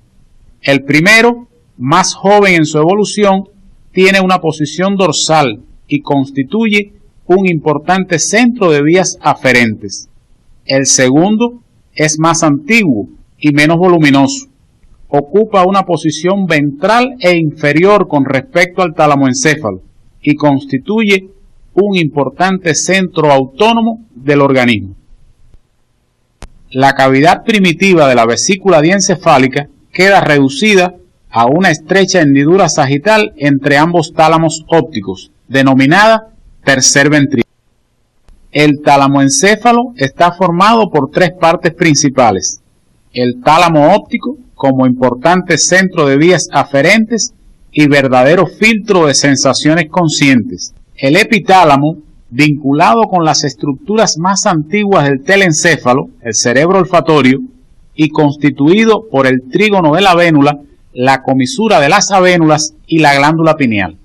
El primero, más joven en su evolución, tiene una posición dorsal y constituye un importante centro de vías aferentes. El segundo es más antiguo y menos voluminoso. Ocupa una posición ventral e inferior con respecto al tálamo-encéfalo y constituye un importante centro autónomo del organismo. La cavidad primitiva de la vesícula diencefálica queda reducida a una estrecha hendidura sagital entre ambos tálamos ópticos, denominada tercer ventrículo. El tálamo-encéfalo está formado por tres partes principales: el tálamo óptico, como importante centro de vías aferentes y verdadero filtro de sensaciones conscientes; el epitálamo, vinculado con las estructuras más antiguas del telencéfalo, el cerebro olfatorio, y constituido por el trígono de la vénula, la comisura de las avénulas y la glándula pineal.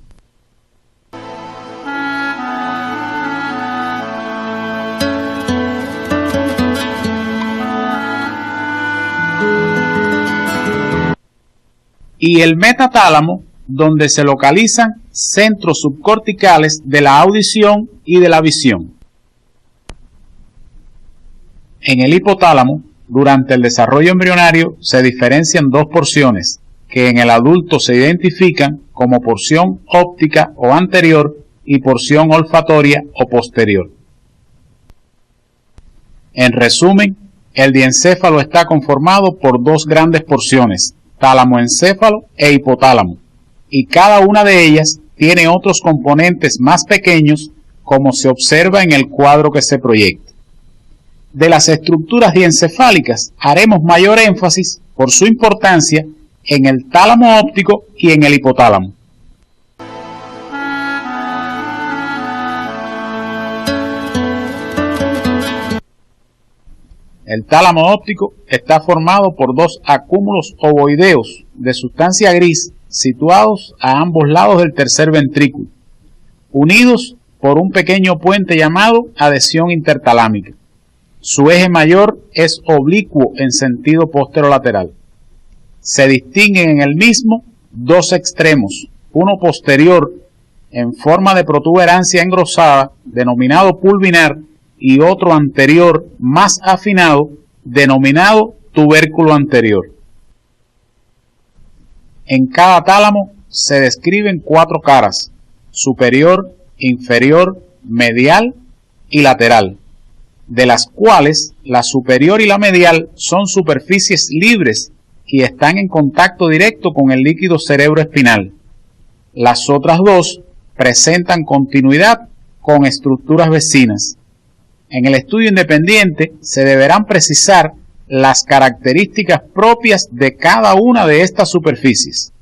Y el metatálamo, donde se localizan centros subcorticales de la audición y de la visión. En el hipotálamo, durante el desarrollo embrionario, se diferencian dos porciones, que en el adulto se identifican como porción óptica o anterior y porción olfatoria o posterior. En resumen, el diencéfalo está conformado por dos grandes porciones, tálamo-encéfalo e hipotálamo, y cada una de ellas tiene otros componentes más pequeños, como se observa en el cuadro que se proyecta. De las estructuras diencefálicas haremos mayor énfasis por su importancia en el tálamo óptico y en el hipotálamo. El tálamo óptico está formado por dos acúmulos ovoideos de sustancia gris situados a ambos lados del tercer ventrículo, unidos por un pequeño puente llamado adhesión intertalámica. Su eje mayor es oblicuo en sentido posterolateral. Se distinguen en el mismo dos extremos, uno posterior en forma de protuberancia engrosada, denominado pulvinar, y otro anterior más afinado, denominado tubérculo anterior. En cada tálamo se describen 4 caras: superior, inferior, medial y lateral, de las cuales la superior y la medial son superficies libres y están en contacto directo con el líquido cerebroespinal. Las otras 2 presentan continuidad con estructuras vecinas. En el estudio independiente se deberán precisar las características propias de cada una de estas superficies.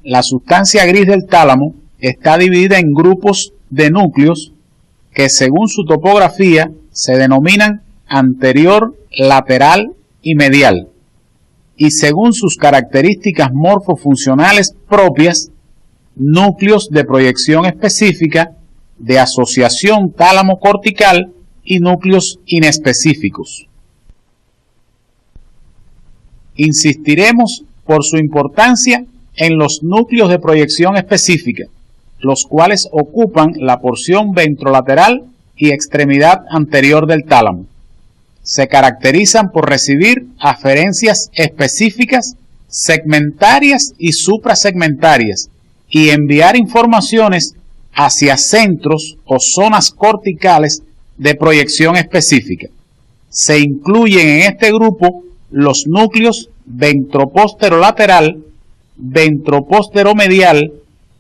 La sustancia gris del tálamo está dividida en grupos de núcleos que, según su topografía, se denominan anterior, lateral y medial, y según sus características morfofuncionales propias, núcleos de proyección específica, de asociación tálamo-cortical y núcleos inespecíficos. Insistiremos por su importancia en los núcleos de proyección específica, los cuales ocupan la porción ventrolateral y extremidad anterior del tálamo. Se caracterizan por recibir aferencias específicas, segmentarias y suprasegmentarias, y enviar informaciones hacia centros o zonas corticales de proyección específica. Se incluyen en este grupo los núcleos ventroposterolateral, ventroposteromedial,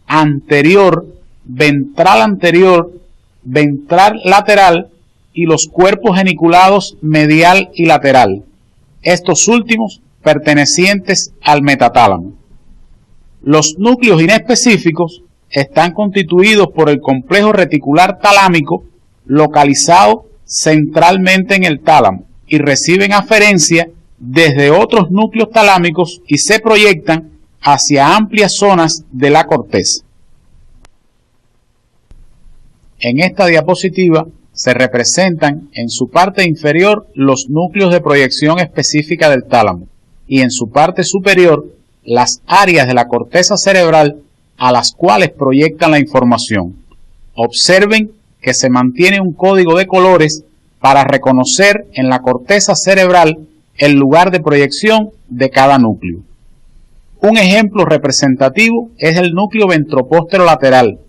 anterior, ventral lateral y los cuerpos geniculados medial y lateral, estos últimos pertenecientes al metatálamo. Los núcleos inespecíficos están constituidos por el complejo reticular talámico localizado centralmente en el tálamo y reciben aferencia desde otros núcleos talámicos y se proyectan hacia amplias zonas de la corteza. En esta diapositiva se representan en su parte inferior los núcleos de proyección específica del tálamo y en su parte superior las áreas de la corteza cerebral a las cuales proyectan la información. Observen que se mantiene un código de colores para reconocer en la corteza cerebral el lugar de proyección de cada núcleo. Un ejemplo representativo es el núcleo ventroposterolateral,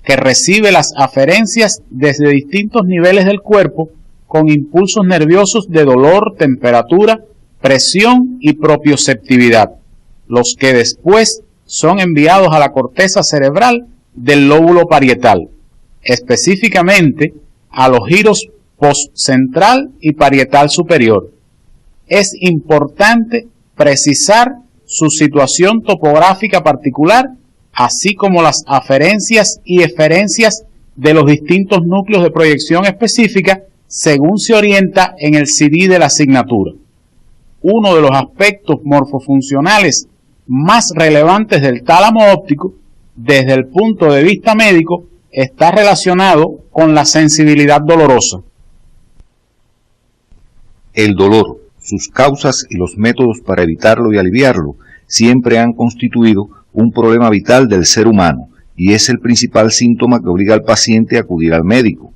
que recibe las aferencias desde distintos niveles del cuerpo con impulsos nerviosos de dolor, temperatura, presión y propioceptividad, los que después son enviados a la corteza cerebral del lóbulo parietal, específicamente a los giros postcentral y parietal superior. Es importante precisar su situación topográfica particular, así como las aferencias y eferencias de los distintos núcleos de proyección específica según se orienta en el CD de la asignatura. Uno de los aspectos morfofuncionales más relevantes del tálamo óptico, desde el punto de vista médico, está relacionado con la sensibilidad dolorosa. El dolor, sus causas y los métodos para evitarlo y aliviarlo siempre han constituido un problema vital del ser humano y es el principal síntoma que obliga al paciente a acudir al médico.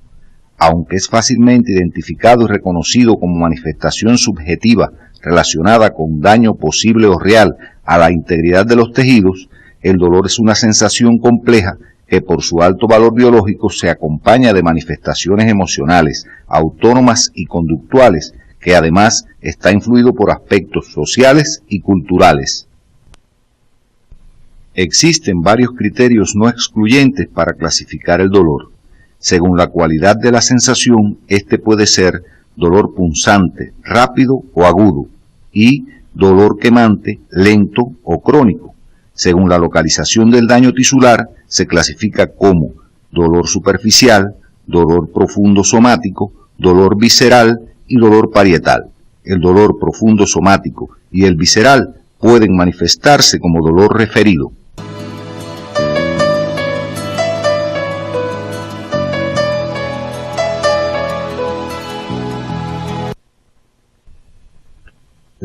Aunque es fácilmente identificado y reconocido como manifestación subjetiva relacionada con daño posible o real a la integridad de los tejidos, el dolor es una sensación compleja que por su alto valor biológico se acompaña de manifestaciones emocionales, autónomas y conductuales, que además está influido por aspectos sociales y culturales. Existen varios criterios no excluyentes para clasificar el dolor. Según la cualidad de la sensación, este puede ser dolor punzante, rápido o agudo, y dolor quemante, lento o crónico. Según la localización del daño tisular, se clasifica como dolor superficial, dolor profundo somático, dolor visceral y dolor parietal. El dolor profundo somático y el visceral pueden manifestarse como dolor referido.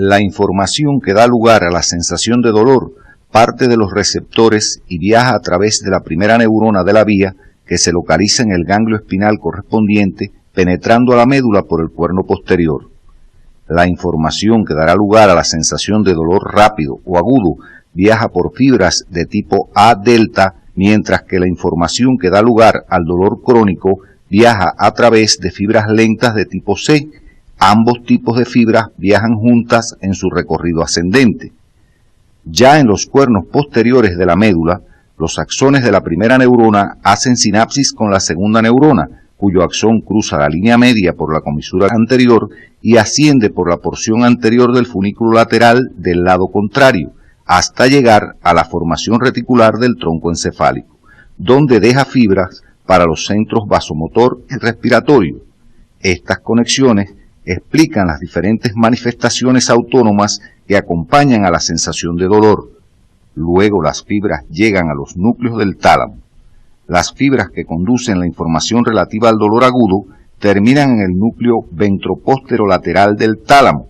La información que da lugar a la sensación de dolor parte de los receptores y viaja a través de la primera neurona de la vía que se localiza en el ganglio espinal correspondiente, penetrando a la médula por el cuerno posterior. La información que dará lugar a la sensación de dolor rápido o agudo viaja por fibras de tipo A delta, mientras que la información que da lugar al dolor crónico viaja a través de fibras lentas de tipo C. Ambos tipos de fibras viajan juntas en su recorrido ascendente. Ya en los cuernos posteriores de la médula, los axones de la primera neurona hacen sinapsis con la segunda neurona, cuyo axón cruza la línea media por la comisura anterior y asciende por la porción anterior del funículo lateral del lado contrario, hasta llegar a la formación reticular del tronco encefálico, donde deja fibras para los centros vasomotor y respiratorio. Estas conexiones explican las diferentes manifestaciones autónomas que acompañan a la sensación de dolor. Luego las fibras llegan a los núcleos del tálamo. Las fibras que conducen la información relativa al dolor agudo terminan en el núcleo ventroposterolateral del tálamo,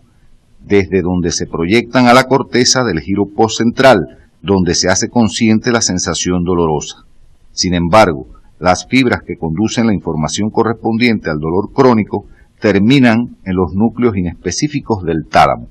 desde donde se proyectan a la corteza del giro postcentral, donde se hace consciente la sensación dolorosa. Sin embargo, las fibras que conducen la información correspondiente al dolor crónico terminan en los núcleos inespecíficos del tálamo.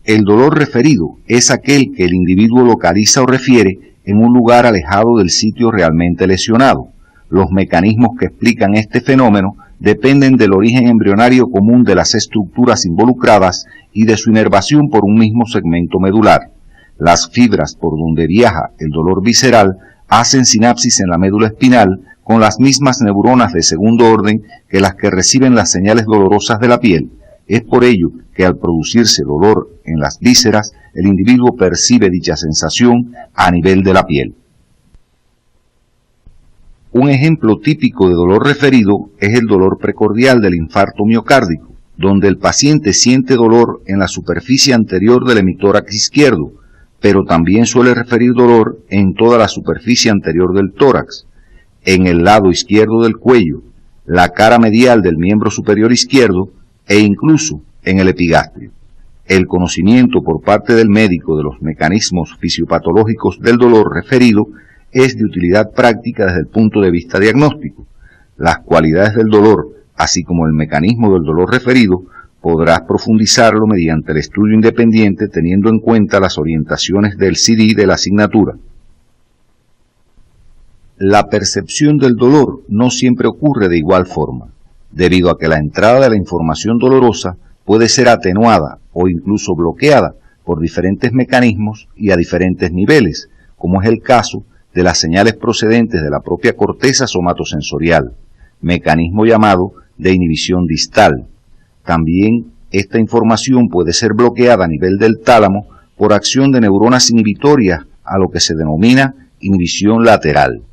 El dolor referido es aquel que el individuo localiza o refiere en un lugar alejado del sitio realmente lesionado. Los mecanismos que explican este fenómeno dependen del origen embrionario común de las estructuras involucradas y de su inervación por un mismo segmento medular. Las fibras por donde viaja el dolor visceral hacen sinapsis en la médula espinal con las mismas neuronas de segundo orden que las que reciben las señales dolorosas de la piel. Es por ello que al producirse dolor en las vísceras, el individuo percibe dicha sensación a nivel de la piel. Un ejemplo típico de dolor referido es el dolor precordial del infarto miocárdico, donde el paciente siente dolor en la superficie anterior del hemitórax izquierdo, pero también suele referir dolor en toda la superficie anterior del tórax, en el lado izquierdo del cuello, la cara medial del miembro superior izquierdo e incluso en el epigastrio. El conocimiento por parte del médico de los mecanismos fisiopatológicos del dolor referido es de utilidad práctica desde el punto de vista diagnóstico. Las cualidades del dolor, así como el mecanismo del dolor referido, podrás profundizarlo mediante el estudio independiente teniendo en cuenta las orientaciones del CD de la asignatura. La percepción del dolor no siempre ocurre de igual forma, debido a que la entrada de la información dolorosa puede ser atenuada o incluso bloqueada por diferentes mecanismos y a diferentes niveles, como es el caso de las señales procedentes de la propia corteza somatosensorial, mecanismo llamado de inhibición distal. También esta información puede ser bloqueada a nivel del tálamo por acción de neuronas inhibitorias a lo que se denomina inhibición lateral.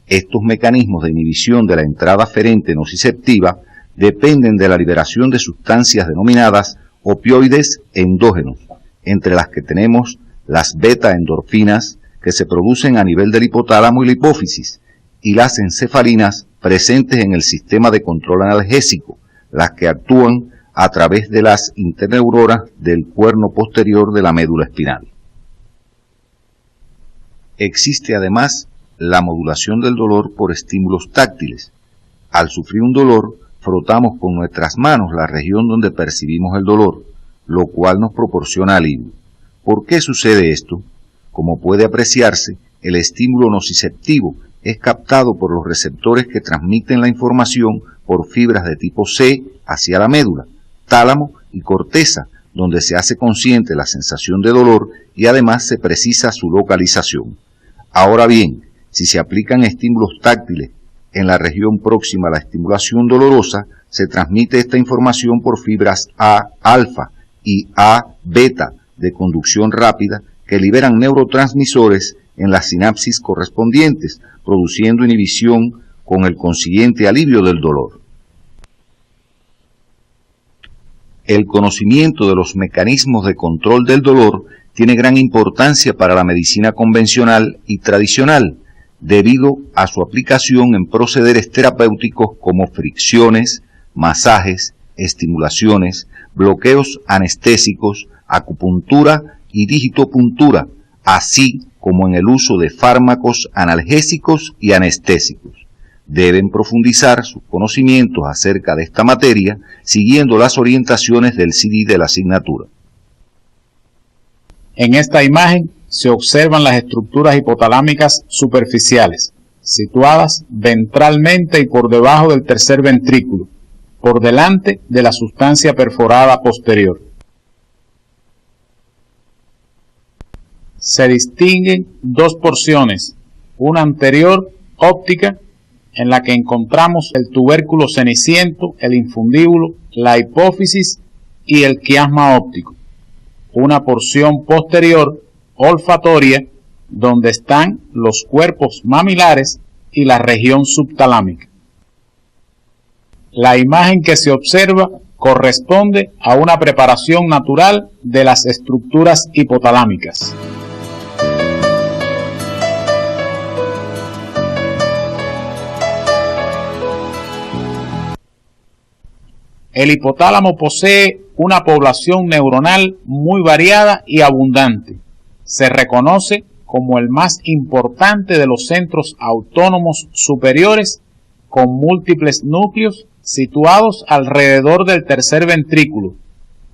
Estos mecanismos de inhibición de la entrada aferente nociceptiva dependen de la liberación de sustancias denominadas opioides endógenos, entre las que tenemos las beta-endorfinas que se producen a nivel del hipotálamo y la hipófisis, y las encefalinas presentes en el sistema de control analgésico, las que actúan a través de las interneuronas del cuerno posterior de la médula espinal. Existe además la modulación del dolor por estímulos táctiles. Al sufrir un dolor, frotamos con nuestras manos la región donde percibimos el dolor, lo cual nos proporciona alivio. ¿Por qué sucede esto? Como puede apreciarse, el estímulo nociceptivo es captado por los receptores que transmiten la información por fibras de tipo C hacia la médula, tálamo y corteza, donde se hace consciente la sensación de dolor y además se precisa su localización. Ahora bien, si se aplican estímulos táctiles en la región próxima a la estimulación dolorosa, se transmite esta información por fibras A-alfa y A-beta de conducción rápida que liberan neurotransmisores en las sinapsis correspondientes, produciendo inhibición con el consiguiente alivio del dolor. El conocimiento de los mecanismos de control del dolor tiene gran importancia para la medicina convencional y tradicional, debido a su aplicación en procederes terapéuticos como fricciones, masajes, estimulaciones, bloqueos anestésicos, acupuntura y digitopuntura, así como en el uso de fármacos analgésicos y anestésicos. Deben profundizar sus conocimientos acerca de esta materia siguiendo las orientaciones del CD de la asignatura. En esta imagen se observan las estructuras hipotalámicas superficiales, situadas ventralmente y por debajo del tercer ventrículo, por delante de la sustancia perforada posterior. Se distinguen dos porciones, una anterior, óptica, en la que encontramos el tubérculo ceniciento, el infundíbulo, la hipófisis y el quiasma óptico. Una porción posterior, olfatoria, donde están los cuerpos mamilares y la región subtalámica. La imagen que se observa corresponde a una preparación natural de las estructuras hipotalámicas. El hipotálamo posee una población neuronal muy variada y abundante. Se reconoce como el más importante de los centros autónomos superiores, con múltiples núcleos situados alrededor del tercer ventrículo,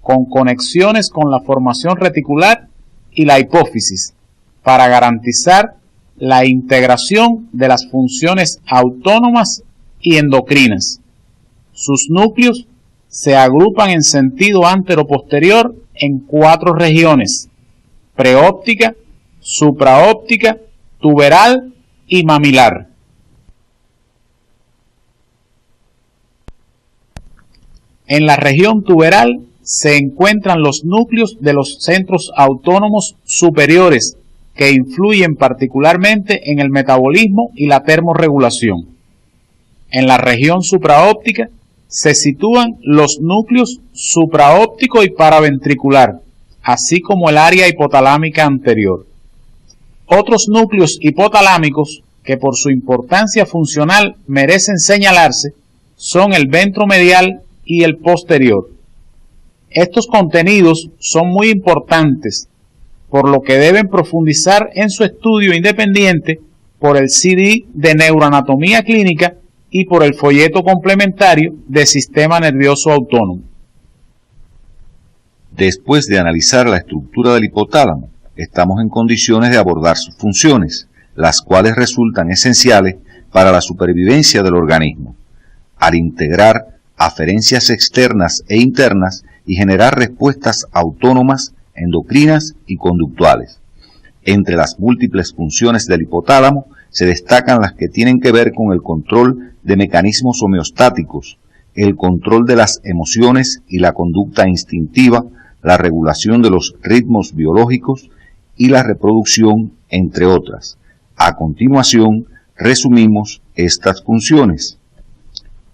con conexiones con la formación reticular y la hipófisis, para garantizar la integración de las funciones autónomas y endocrinas. Sus núcleos se agrupan en sentido antero-posterior en 4 regiones: preóptica, supraóptica, tuberal y mamilar. En la región tuberal se encuentran los núcleos de los centros autónomos superiores, que influyen particularmente en el metabolismo y la termorregulación. En la región supraóptica se sitúan los núcleos supraóptico y paraventricular, así como el área hipotalámica anterior. Otros núcleos hipotalámicos que por su importancia funcional merecen señalarse son el ventromedial y el posterior. Estos contenidos son muy importantes, por lo que deben profundizar en su estudio independiente por el CD de Neuroanatomía Clínica y por el folleto complementario de Sistema Nervioso Autónomo. Después de analizar la estructura del hipotálamo, estamos en condiciones de abordar sus funciones, las cuales resultan esenciales para la supervivencia del organismo. Al integrar aferencias externas e internas y generar respuestas autónomas, endocrinas y conductuales. Entre las múltiples funciones del hipotálamo se destacan las que tienen que ver con el control de mecanismos homeostáticos, el control de las emociones y la conducta instintiva, la regulación de los ritmos biológicos y la reproducción, entre otras. A continuación, resumimos estas funciones: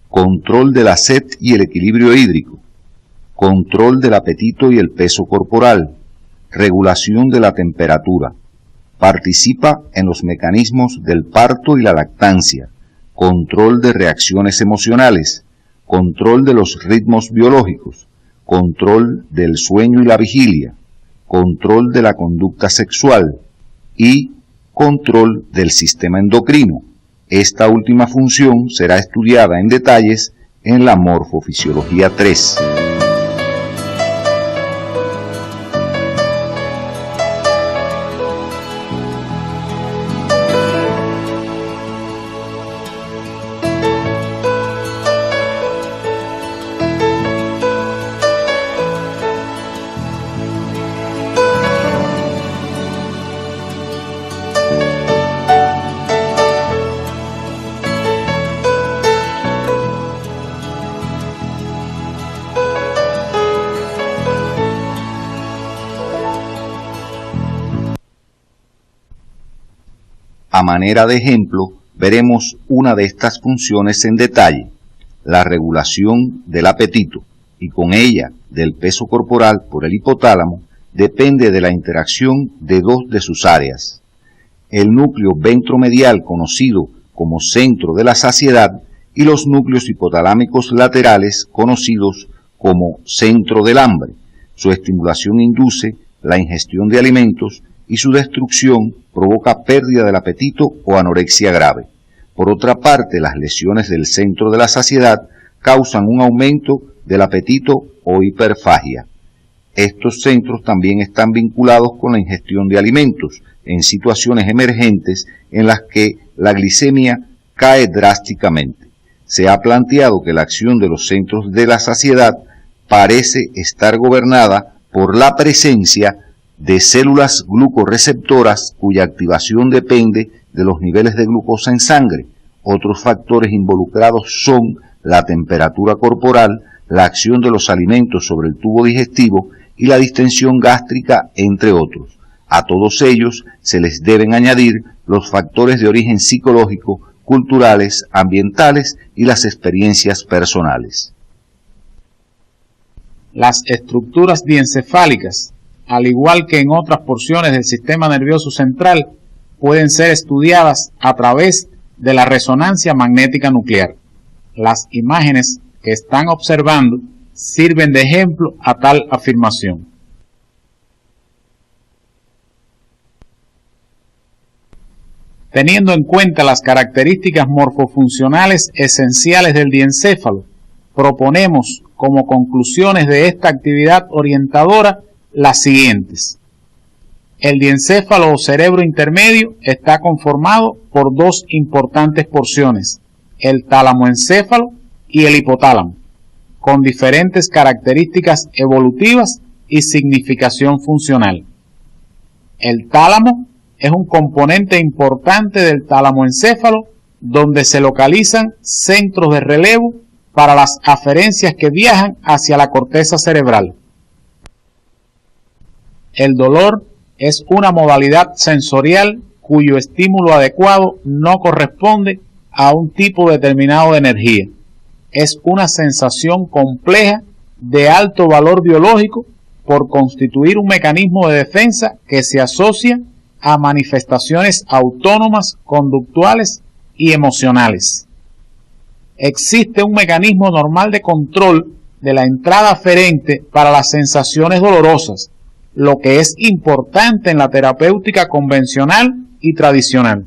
control de la sed y el equilibrio hídrico, control del apetito y el peso corporal, regulación de la temperatura, participa en los mecanismos del parto y la lactancia, control de reacciones emocionales, control de los ritmos biológicos, control del sueño y la vigilia, control de la conducta sexual y control del sistema endocrino. Esta última función será estudiada en detalles en la Morfofisiología 3. A manera de ejemplo, veremos una de estas funciones en detalle: la regulación del apetito, y con ella del peso corporal por el hipotálamo, depende de la interacción de dos de sus áreas. El núcleo ventromedial, conocido como centro de la saciedad, y los núcleos hipotalámicos laterales conocidos como centro del hambre. Su estimulación induce la ingestión de alimentos y su destrucción provoca pérdida del apetito o anorexia grave. Por otra parte, las lesiones del centro de la saciedad causan un aumento del apetito o hiperfagia. Estos centros también están vinculados con la ingestión de alimentos en situaciones emergentes en las que la glicemia cae drásticamente. Se ha planteado que la acción de los centros de la saciedad parece estar gobernada por la presencia de células glucorreceptoras cuya activación depende de los niveles de glucosa en sangre. Otros factores involucrados son la temperatura corporal, la acción de los alimentos sobre el tubo digestivo y la distensión gástrica, entre otros. A todos ellos se les deben añadir los factores de origen psicológico, culturales, ambientales y las experiencias personales. Las estructuras diencefálicas, al igual que en otras porciones del sistema nervioso central, pueden ser estudiadas a través de la resonancia magnética nuclear. Las imágenes que están observando sirven de ejemplo a tal afirmación. Teniendo en cuenta las características morfofuncionales esenciales del diencéfalo, proponemos como conclusiones de esta actividad orientadora las siguientes. El diencéfalo o cerebro intermedio está conformado por dos importantes porciones, el tálamo-encéfalo y el hipotálamo, con diferentes características evolutivas y significación funcional. El tálamo es un componente importante del tálamo-encéfalo donde se localizan centros de relevo para las aferencias que viajan hacia la corteza cerebral. El dolor es una modalidad sensorial cuyo estímulo adecuado no corresponde a un tipo determinado de energía. Es una sensación compleja de alto valor biológico por constituir un mecanismo de defensa que se asocia a manifestaciones autónomas, conductuales y emocionales. Existe un mecanismo normal de control de la entrada aferente para las sensaciones dolorosas, lo que es importante en la terapéutica convencional y tradicional.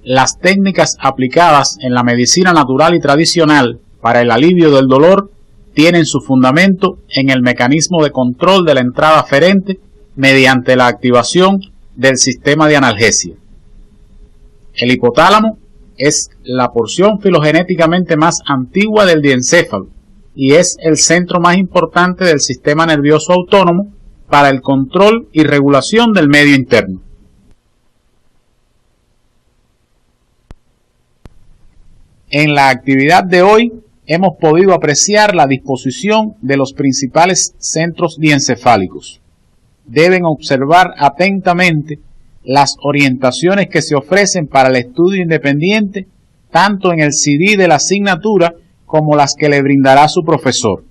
Las técnicas aplicadas en la medicina natural y tradicional para el alivio del dolor tienen su fundamento en el mecanismo de control de la entrada aferente mediante la activación del sistema de analgesia. El hipotálamo es la porción filogenéticamente más antigua del diencéfalo y es el centro más importante del sistema nervioso autónomo para el control y regulación del medio interno. En la actividad de hoy hemos podido apreciar la disposición de los principales centros diencefálicos. Deben observar atentamente las orientaciones que se ofrecen para el estudio independiente, tanto en el CD de la asignatura como las que le brindará su profesor.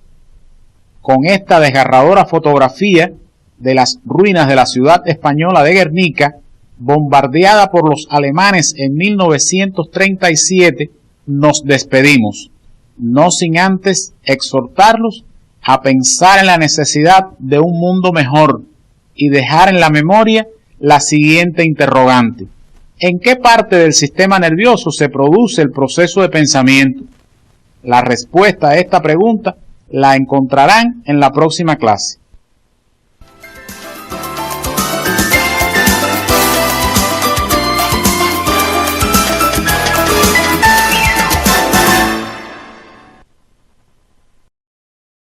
Con esta desgarradora fotografía de las ruinas de la ciudad española de Guernica, bombardeada por los alemanes en 1937, nos despedimos, no sin antes exhortarlos a pensar en la necesidad de un mundo mejor y dejar en la memoria la siguiente interrogante: ¿en qué parte del sistema nervioso se produce el proceso de pensamiento? La respuesta a esta pregunta la encontrarán en la próxima clase.